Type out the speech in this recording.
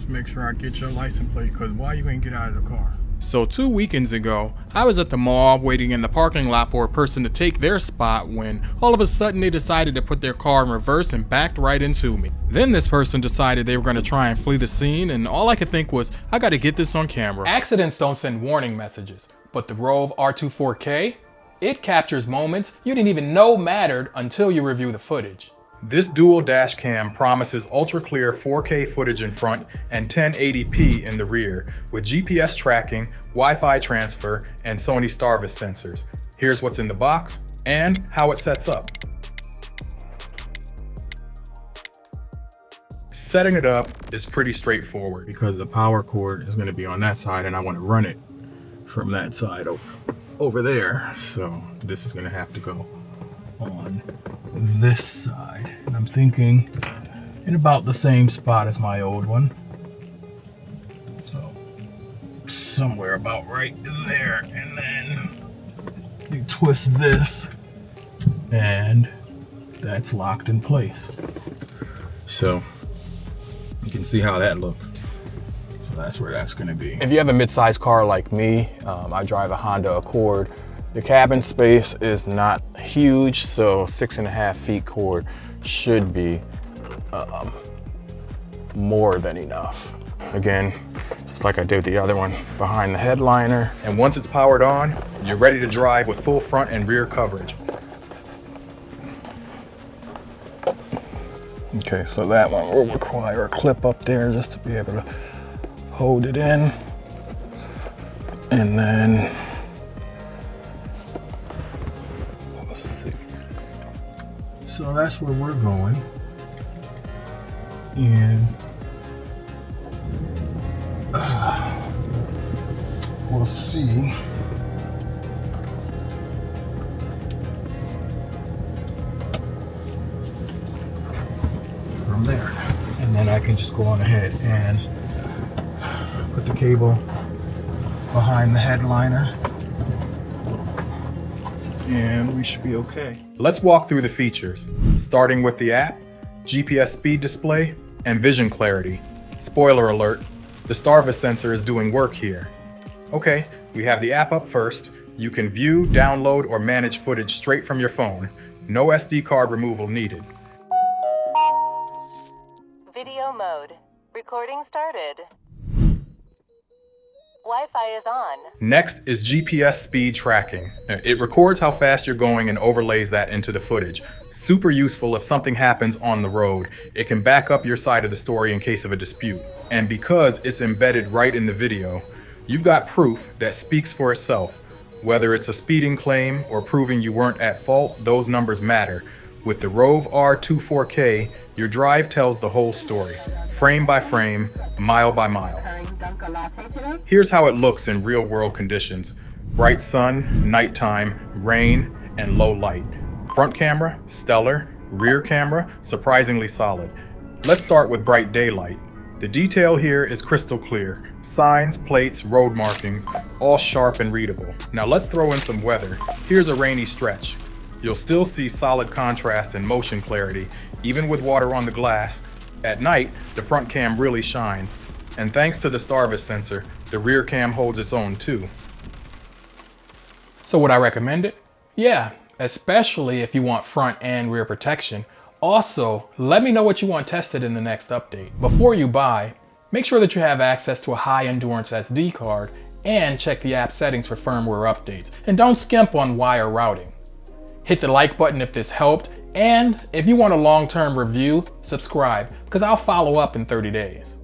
Just make sure I get your license plate, because why you ain't get out of the car? So 2 weekends ago, I was at the mall waiting in the parking lot for a person to take their spot when all of a sudden they decided to put their car in reverse and backed right into me. Then this person decided they were going to try and flee the scene, and all I could think was, I got to get this on camera. Accidents don't send warning messages, but the Rove R2-4K, it captures moments you didn't even know mattered until you review the footage. This dual dash cam promises ultra clear 4K footage in front and 1080p in the rear with GPS tracking, Wi-Fi transfer, and Sony Starvis sensors. Here's what's in the box and how it sets up. Setting it up is pretty straightforward because the power cord is going to be on that side and I want to run it from that side over there. So this is going to have to go on this side, and I'm thinking in about the same spot as my old one, so somewhere about right there, and then you twist this and that's locked in place. So you can see how that looks. So that's where that's going to be. If you have a mid-sized car like me, I drive a Honda Accord. The cabin space is not huge, so 6.5 feet cord should be more than enough. Again, just like I did the other one, behind the headliner. And once it's powered on, you're ready to drive with full front and rear coverage. Okay, so that one will require a clip up there just to be able to hold it in. And then so that's where we're going, and we'll see from there. And then I can just go on ahead and put the cable behind the headliner, and we should be okay. Let's walk through the features, starting with the app, GPS speed display, and vision clarity. Spoiler alert, the Starvis sensor is doing work here. Okay, we have the app up first. You can view, download, or manage footage straight from your phone. No SD card removal needed. Video mode. Recording started. Wi-Fi is on. Next is GPS speed tracking. It records how fast you're going and overlays that into the footage. Super useful if something happens on the road. It can back up your side of the story in case of a dispute. And because it's embedded right in the video, you've got proof that speaks for itself. Whether it's a speeding claim or proving you weren't at fault, those numbers matter. With the Rove R2-4K, your drive tells the whole story, frame by frame, mile by mile. Here's how it looks in real-world conditions. Bright sun, nighttime, rain, and low light. Front camera, stellar. Rear camera, surprisingly solid. Let's start with bright daylight. The detail here is crystal clear. Signs, plates, road markings, all sharp and readable. Now let's throw in some weather. Here's a rainy stretch. You'll still see solid contrast and motion clarity, even with water on the glass. At night, the front cam really shines. And thanks to the Starvis sensor, the rear cam holds its own too. So would I recommend it? Yeah, especially if you want front and rear protection. Also, let me know what you want tested in the next update. Before you buy, make sure that you have access to a high endurance SD card and check the app settings for firmware updates. And don't skimp on wire routing. Hit the like button if this helped, and if you want a long-term review, subscribe, because I'll follow up in 30 days.